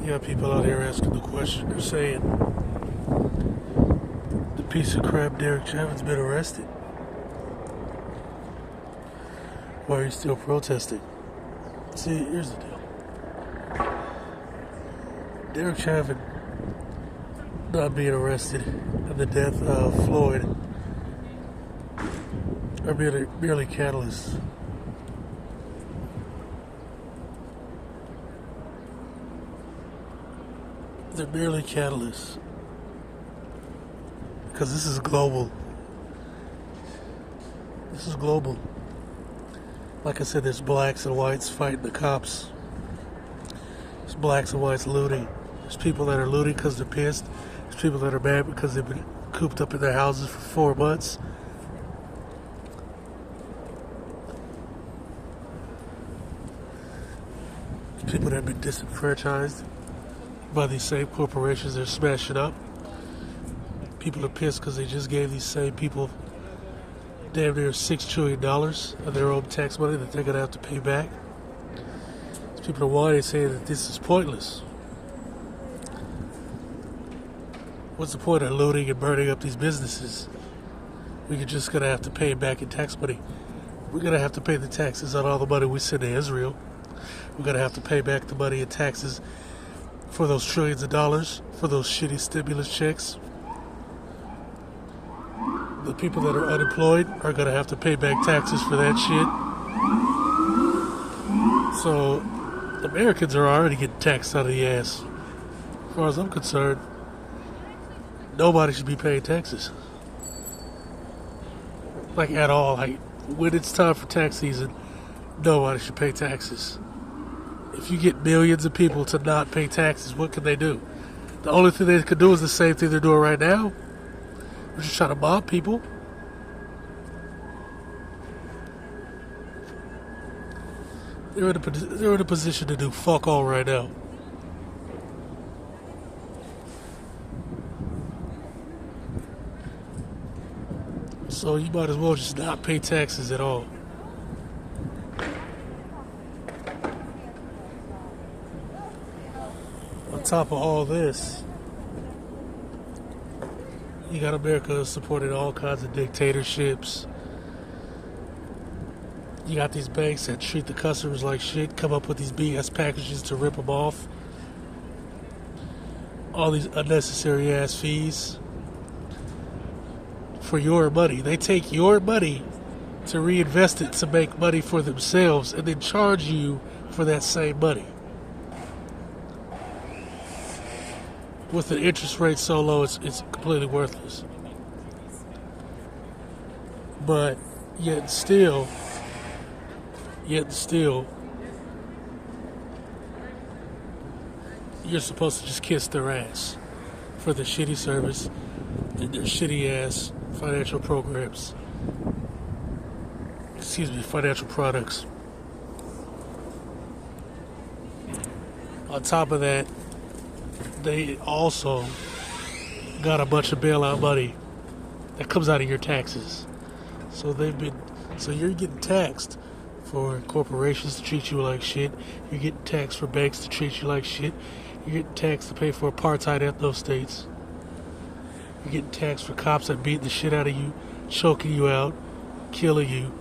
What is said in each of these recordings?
You got people out here asking the question. They're saying the piece of crap Derek Chavin's been arrested. Why are you still protesting? See, here's the deal. Derek Chauvin not being arrested and the death of Floyd are merely catalysts. They're merely catalysts. Because this is global. This is global. Like I said, there's blacks and whites fighting the cops. There's blacks and whites looting. There's people that are looting because they're pissed. There's people that are mad because they've been cooped up in their houses for 4 months. There's people that have been disenfranchised by these same corporations they're smashing up. People are pissed because they just gave these same people damn near $6 trillion of their own tax money that they're going to have to pay back. These people are whining, saying that this is pointless. What's the point of looting and burning up these businesses? We're just going to have to pay it back in tax money. We're going to have to pay the taxes on all the money we send to Israel. We're going to have to pay back the money in taxes for those trillions of dollars, for those shitty stimulus checks. The people that are unemployed are going to have to pay back taxes for that shit. So, Americans are already getting taxed out of the ass. As far as I'm concerned, nobody should be paying taxes. Like, at all. Like, when it's time for tax season, nobody should pay taxes. If you get millions of people to not pay taxes, what can they do? The only thing they could do is the same thing they're doing right now. They're just trying to mob people. They're in a position to do fuck all right now. So you might as well just not pay taxes at all. On top of all this, you got America supporting all kinds of dictatorships. You got these banks that treat the customers like shit, come up with these BS packages to rip them off. All these unnecessary ass fees for your money. They take your money to reinvest it to make money for themselves and then charge you for that same money. With the interest rate so low, it's completely worthless. But yet still, you're supposed to just kiss their ass for the shitty service and their shitty ass financial programs. Financial products. On top of that, they also got a bunch of bailout money that comes out of your taxes. So you're getting taxed for corporations to treat you like shit. You're getting taxed for banks to treat you like shit. You're getting taxed to pay for apartheid ethno states. You're getting taxed for cops that beat the shit out of you, choking you out, killing you,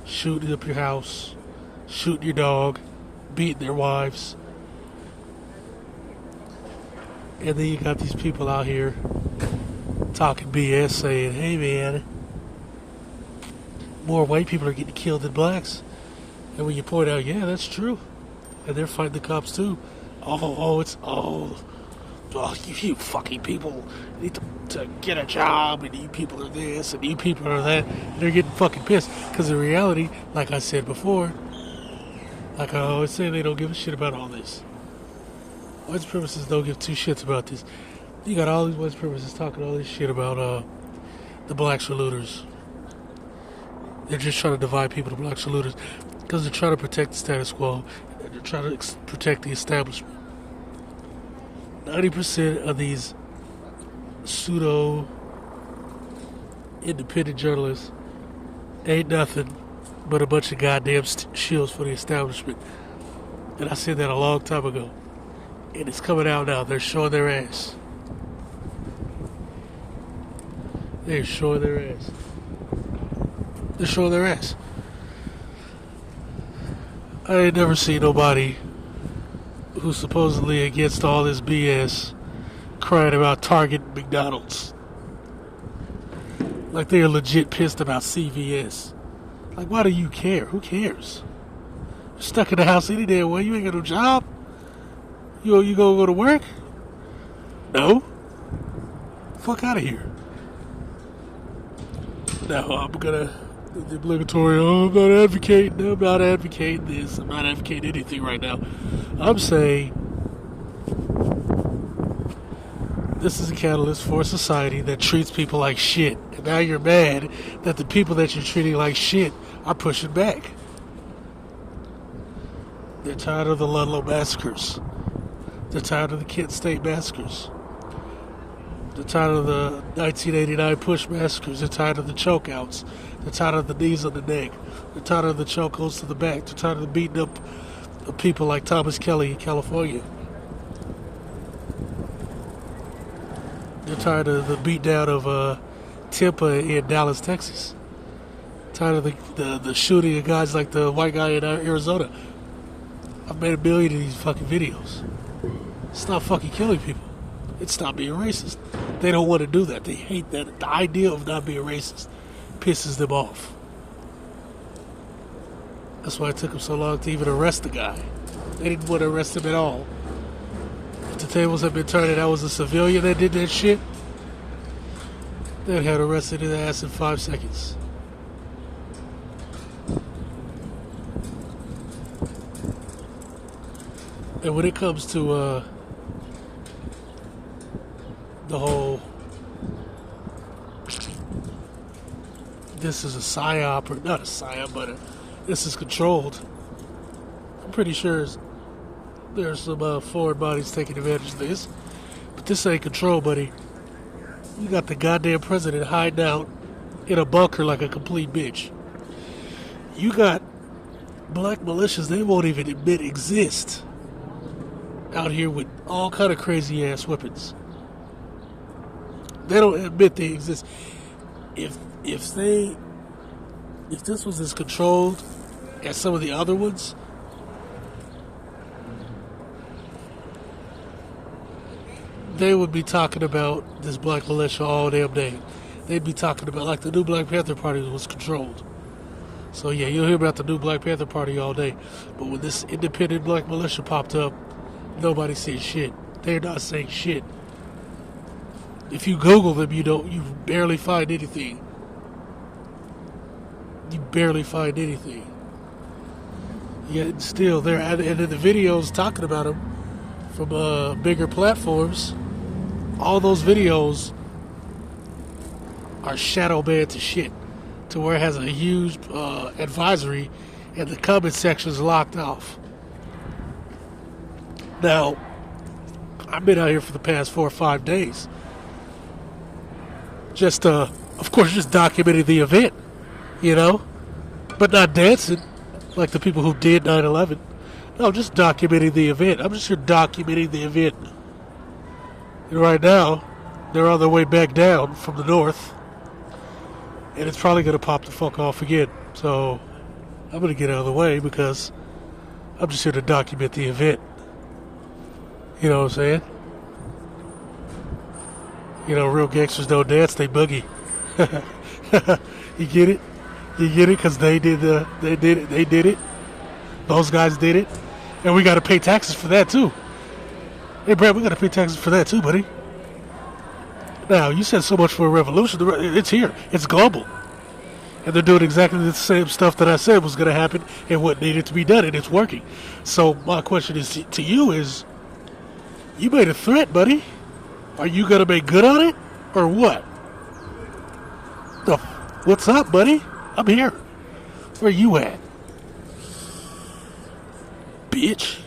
shooting up your house, shooting your dog, beating their wives. And then you got these people out here talking BS saying, hey man, more white people are getting killed than blacks. And when you point out, yeah, that's true. And they're fighting the cops too. You fucking people need to get a job, and you people are this, and you people are that. And they're getting fucking pissed. Because in reality, like I said before, like I always say, they don't give a shit about all this. White supremacists don't give two shits about this. You got all these white supremacists talking all this shit about the blacks are looters. They're just trying to divide people to blacks are looters because they're trying to protect the status quo. They're trying to protect the establishment. 90% of these pseudo independent journalists ain't nothing but a bunch of goddamn shields for the establishment. And I said that a long time ago. And it's coming out now. They're showing their ass. They're showing their ass. They're showing their ass. I ain't never seen nobody who's supposedly against all this BS crying about Target and McDonald's. Like they're legit pissed about CVS. Like, why do you care? Who cares? You're stuck in the house any damn way. You ain't got no job. You gonna go to work? No. Fuck out of here. Now I'm gonna the obligatory. Oh, I'm not advocating. No, I'm not advocating this. I'm not advocating anything right now. I'm saying this is a catalyst for a society that treats people like shit. And now you're mad that the people that you're treating like shit are pushing back. They're tired of the Ludlow massacres. They're tired of the Kent State massacres. They're tired of the 1989 Push massacres. They're tired of the chokeouts. They're tired of the knees on the neck. They're tired of the chokeholds to the back. They're tired of the beating up of people like Thomas Kelly in California. They're tired of the beatdown of Timpa in Dallas, Texas. Tired of the shooting of guys like the white guy in Arizona. I've made a million of these fucking videos. Stop fucking killing people. It's not being racist. They don't want to do that. They hate that. The idea of not being racist pisses them off. That's why it took them so long to even arrest the guy. They didn't want to arrest him at all. If the tables had been turned and that was a civilian that did that shit, they'd have arrested his ass in 5 seconds. And when it comes to the whole this is a psyop, or not a psyop, but this is controlled, I'm pretty sure there's some foreign bodies taking advantage of this. But this ain't control, buddy. You got the goddamn president hiding out in a bunker like a complete bitch. You got black militias they won't even admit exist out here with all kind of crazy ass weapons. They don't admit they exist. If this was as controlled as some of the other ones, they would be talking about this black militia all damn day. They'd be talking about, like, the new Black Panther Party was controlled. So yeah, you'll hear about the new Black Panther Party all day. But when this independent black militia popped up, nobody said shit. They're not saying shit. If you Google them, you barely find anything. You barely find anything. Yet still, they're and in the videos talking about them from bigger platforms, all those videos are shadow banned to shit, to where it has a huge advisory, and the comment section is locked off. Now, I've been out here for the past 4 or 5 days. Just, of course, just documenting the event, you know? But not dancing like the people who did 9/11. No, just documenting the event. I'm just here documenting the event. And right now, they're on their way back down from the north. And it's probably going to pop the fuck off again. So, I'm going to get out of the way because I'm just here to document the event. You know what I'm saying? You know, real gangsters don't dance, they boogie. You get it? You get it? Because they did it. Those guys did it. And we got to pay taxes for that, too. Hey, Brad, we got to pay taxes for that, too, buddy. Now, you said so much for a revolution. It's here. It's global. And they're doing exactly the same stuff that I said was going to happen and what needed to be done, and it's working. So my question is to you is, you made a threat, buddy. Are you going to make good on it, or what? What's up, buddy? I'm here. Where you at? Bitch.